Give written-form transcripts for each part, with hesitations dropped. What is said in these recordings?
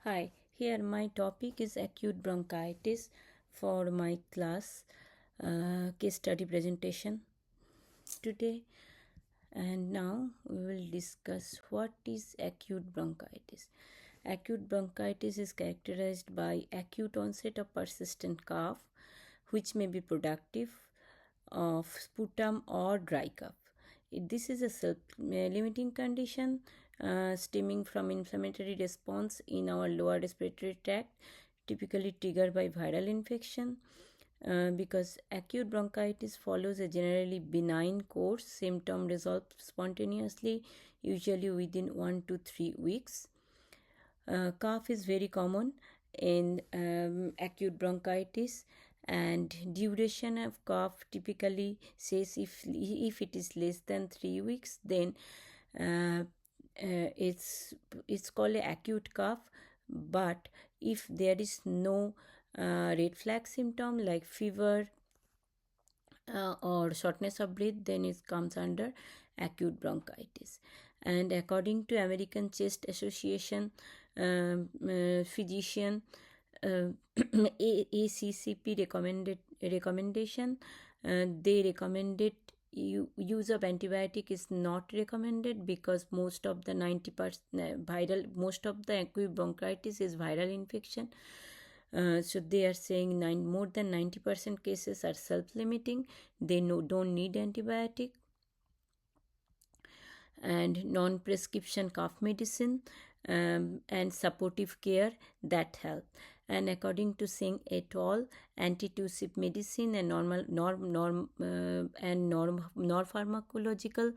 Hi, here my topic is acute bronchitis for my class case study presentation today. And now we will discuss what is acute bronchitis. Acute bronchitis is characterized by acute onset of persistent cough, which may be productive of sputum or dry cough. This is a self-limiting condition stemming from inflammatory response in our lower respiratory tract, typically triggered by viral infection. Because acute bronchitis follows a generally benign course, symptoms resolve spontaneously, usually within 1 to 3 weeks. Cough is very common in acute bronchitis, and duration of cough typically says if it is less than 3 weeks, then it's called a acute cough. But if there is no red flag symptom like fever or shortness of breath, then it comes under acute bronchitis. And according to American Chest Association physician ACCP recommendation, they recommended use of antibiotic is not recommended because most of the 90% most of the acute bronchitis is viral infection. So they are saying more than 90% cases are self-limiting. They don't need antibiotic. And non-prescription cough medicine and supportive care that help. And according to Singh et al., antitussive medicine and non-pharmacological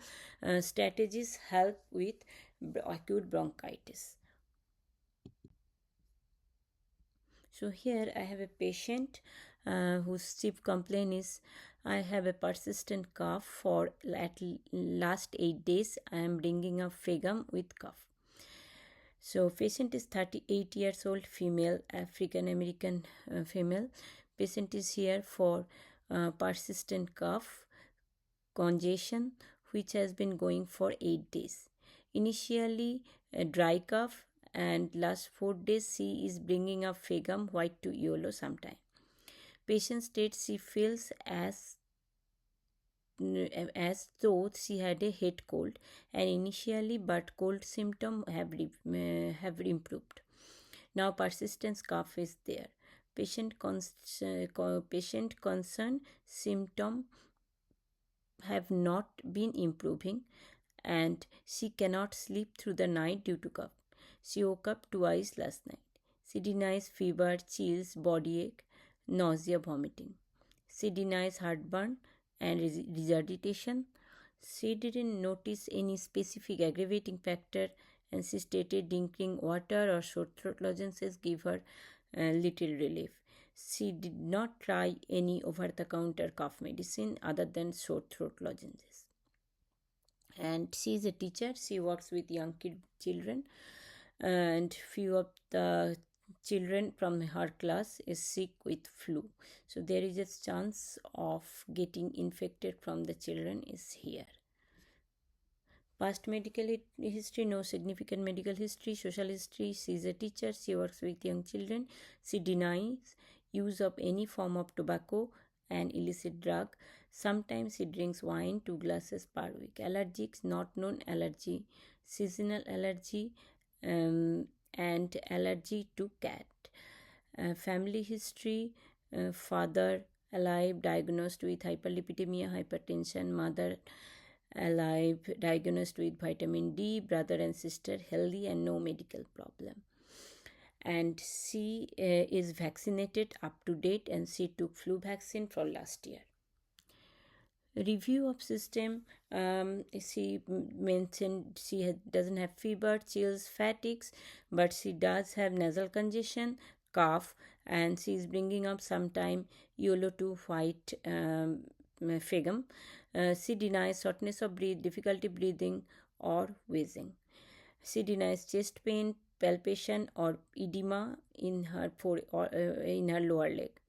strategies help with acute bronchitis. So here I have a patient whose chief complaint is, I have a persistent cough for at last 8 days. I am bringing up phlegm with cough. So patient is 38 years old, female, African American female. Patient is here for persistent cough, congestion, which has been going for 8 days. Initially a dry cough, and last 4 days she is bringing up phlegm, white to yellow sometime. Patient states she feels as though she had a head cold, and initially but cold symptoms have improved. Now persistent cough is there. Patient concern symptoms have not been improving, and she cannot sleep through the night due to cough. She woke up twice last night. She denies fever, chills, body ache, nausea, vomiting. She denies heartburn and regurgitation. She didn't notice any specific aggravating factor, and she stated drinking water or sore throat lozenges give her little relief. She did not try any over-the-counter cough medicine other than sore throat lozenges. And she is a teacher. She works with young children, and few of the children from her class is sick with flu. So there is a chance of getting infected from the children is here. Past medical history, no significant medical history. Social history, she is a teacher. She works with young children. She denies use of any form of tobacco and illicit drug. Sometimes she drinks wine 2 glasses per week. Allergics, not known allergy. Seasonal allergy and allergy to cat. Family history, father alive, diagnosed with hyperlipidemia, hypertension, mother alive, diagnosed with vitamin D, brother and sister healthy and no medical problem. And she is vaccinated up to date, and she took flu vaccine for last year. Review of system, she mentioned she doesn't have fever, chills, fatigues, but she does have nasal congestion, cough, and she is bringing up sometime yellow to white phlegm. She denies shortness of breath, difficulty breathing, or wheezing. She denies chest pain, palpitation, or edema in her in her lower leg.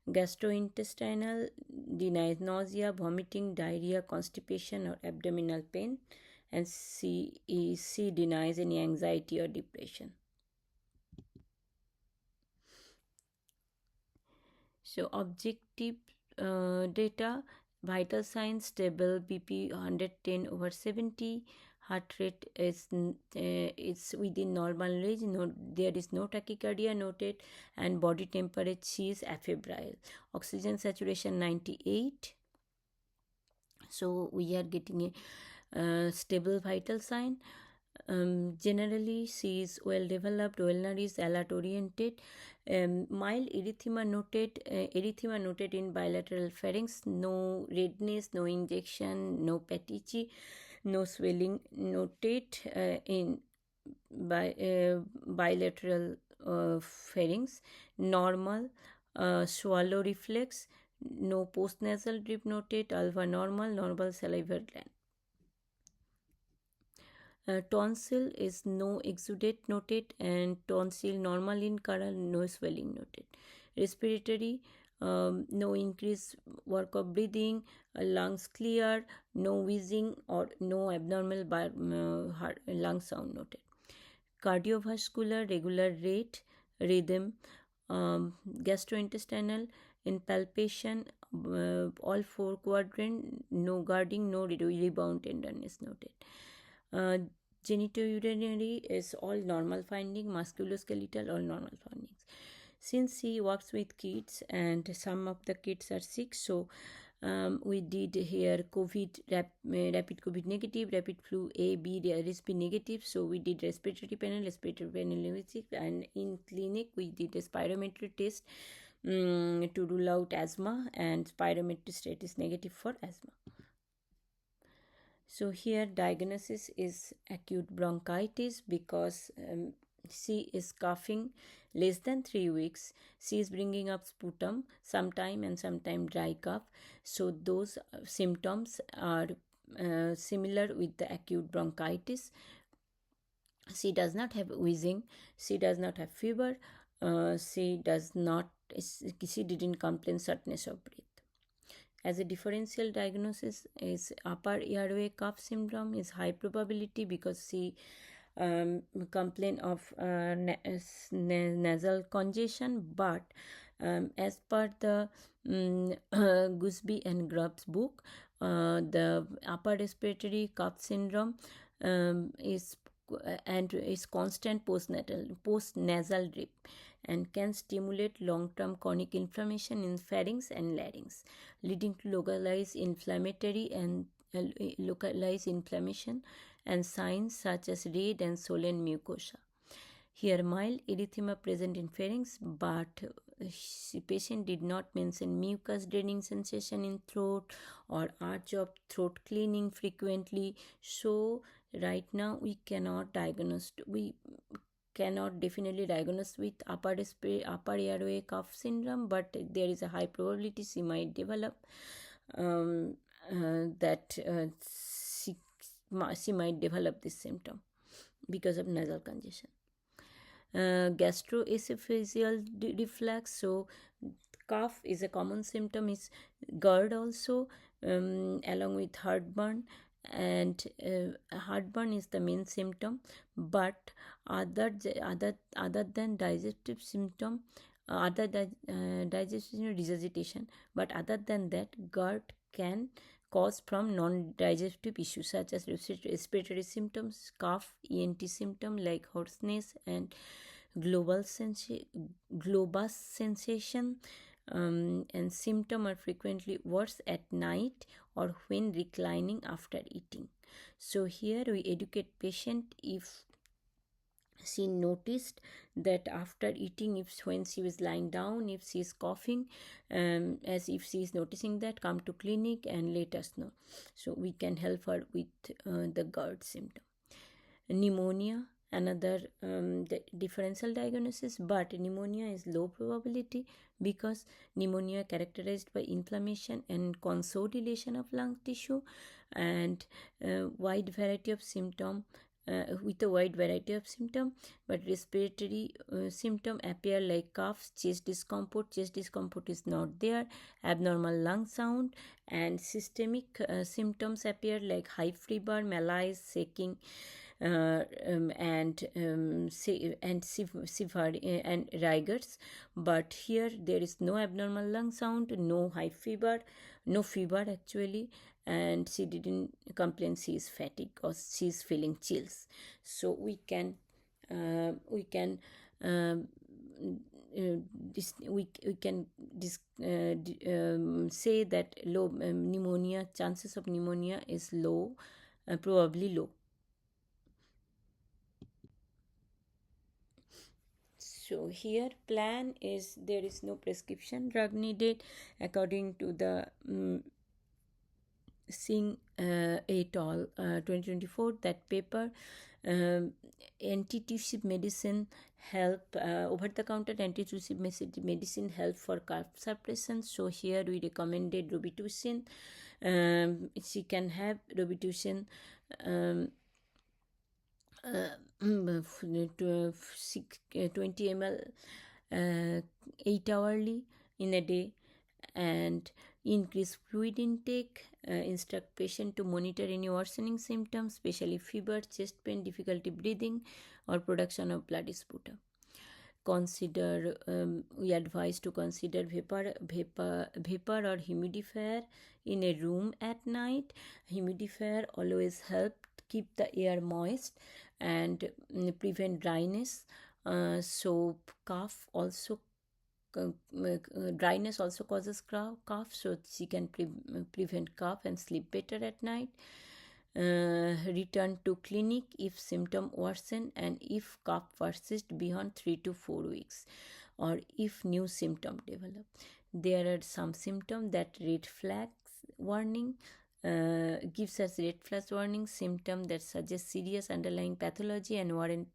Gastrointestinal, denies nausea, vomiting, diarrhea, constipation, or abdominal pain, and she denies any anxiety or depression. So objective data, vital signs stable, BP 110/70, heart rate is within normal range. No, there is no tachycardia noted, and body temperature is afebrile. Oxygen saturation 98. So we are getting a stable vital sign. Generally, she is well developed, well nourished, alert oriented. Mild erythema noted in bilateral pharynx, no redness, no injection, no petechiae, no swelling noted in bilateral pharynx, normal swallow reflex, no postnasal drip noted, alva normal, normal salivary gland. Tonsil is no exudate noted and tonsil normal in color, no swelling noted. Respiratory, no increased work of breathing, lungs clear, no wheezing or no abnormal lung sound noted. Cardiovascular, regular rate, rhythm, gastrointestinal, in palpation, all four quadrant, no guarding, no rebound tenderness noted. Genitourinary is all normal finding, musculoskeletal all normal findings. Since he works with kids and some of the kids are sick, so we did here rapid COVID negative, rapid flu A, B, RSV negative. So we did respiratory panel visit, and in clinic we did a spirometry test to rule out asthma, and spirometry state is negative for asthma. So here diagnosis is acute bronchitis because she is coughing less than 3 weeks. She is bringing up sputum sometime and sometime dry cough. So those symptoms are similar with the acute bronchitis. She does not have wheezing. She does not have fever. She didn't complain shortness of breath. As a differential diagnosis is upper airway cough syndrome is high probability because she complain of nasal congestion, but as per the Goodsby and Grubbs book, the upper respiratory cough syndrome is constant post-nasal drip and can stimulate long-term chronic inflammation in pharynx and larynx, leading to localized inflammation and signs such as red and swollen mucosa. Here, mild erythema present in pharynx, but the patient did not mention mucus draining sensation in throat or urge of throat cleaning frequently. So, right now we cannot definitely diagnose with upper airway cough syndrome, but there is a high probability she might develop she might develop this symptom because of nasal congestion. Gastroesophageal reflux, so cough is a common symptom, is GERD also, along with heartburn, and heartburn is the main symptom, but other than digestive symptom, other than digestive resuscitation, but other than that, GERD can cause from non-digestive issues such as respiratory symptoms, cough, ENT symptom like hoarseness and globus sensation, and symptoms are frequently worse at night or when reclining after eating. So here we educate patient if she noticed that after eating, when she was lying down, if she is coughing, as if she is noticing that, come to clinic and let us know, so we can help her with the GERD symptom. Pneumonia, another differential diagnosis, but pneumonia is low probability because pneumonia characterized by inflammation and consolidation of lung tissue and wide variety of symptom. With a wide variety of symptom, but respiratory symptom appear like cough, chest discomfort is not there, abnormal lung sound, and systemic symptoms appear like high fever, malaise, shaking, severe and rigors. But here there is no abnormal lung sound, no high fever, no fever actually, and she didn't complain she is fatigue or she is feeling chills. So we can um, we can say that low pneumonia, chances of pneumonia is low, probably low. So here plan is there is no prescription drug needed according to the Singh et al. 2024, that paper. um, Antitussive medicine help, over-the-counter antitussive medicine help for cough suppression. So here we recommended Robitussin. She can have Robitussin um, 20 ml 8 hourly in a day, and increase fluid intake. Instruct patient to monitor any worsening symptoms, especially fever, chest pain, difficulty breathing, or production of bloody sputum. Consider We advise to consider vapor or humidifier in a room at night. Humidifier always help keep the air moist and prevent dryness. So cough also dryness also causes cough, so she can prevent cough and sleep better at night. Return to clinic if symptom worsen and if cough persists beyond 3 to 4 weeks, or if new symptom develop. There are some symptoms that red flags warning, gives us red flags warning symptom that suggest serious underlying pathology and warrant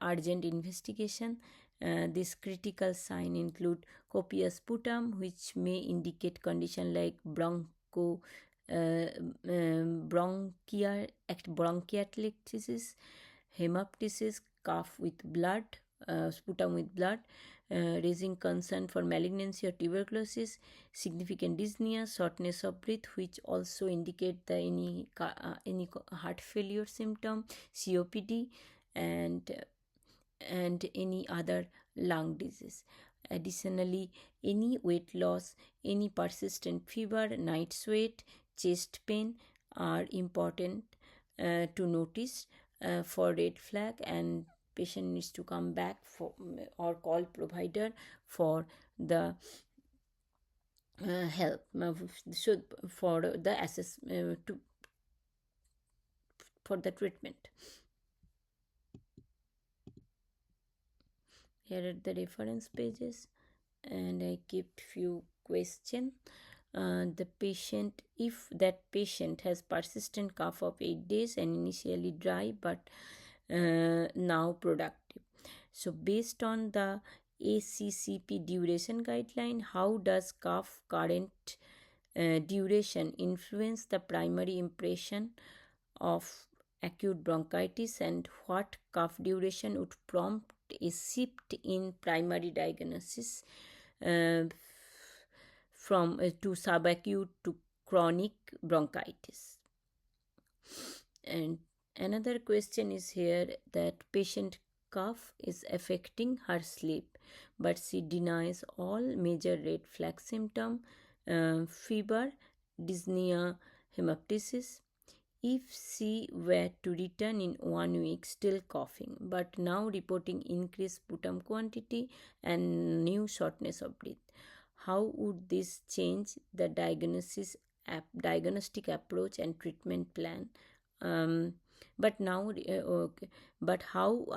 urgent investigation. These critical signs include copious sputum, which may indicate condition like bronchiectasis, hemoptysis, cough with blood, sputum with blood, raising concern for malignancy or tuberculosis, significant dyspnea, shortness of breath, which also indicate the any heart failure symptom, COPD, and any other lung disease. Additionally, any weight loss, any persistent fever, night sweat, chest pain are important to notice for red flag, and patient needs to come back for or call provider for the help, should for the assess to for the treatment. Here are the reference pages, and I kept few questions. The patient, if that patient has persistent cough of 8 days and initially dry but now productive. So based on the ACCP duration guideline, how does cough current duration influence the primary impression of acute bronchitis, and what cough duration would prompt a shift in primary diagnosis uh, from to subacute to chronic bronchitis. And another question is here that patient cough is affecting her sleep, but she denies all major red flag symptom, fever, dyspnea, hemoptysis. If she were to return in 1 week still coughing, but now reporting increased sputum quantity and new shortness of breath, how would this change the diagnostic approach and treatment plan? But now, okay. But how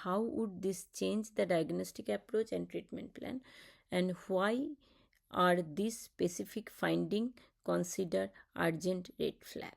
would this change the diagnostic approach and treatment plan, and why are these specific finding considered urgent red flag?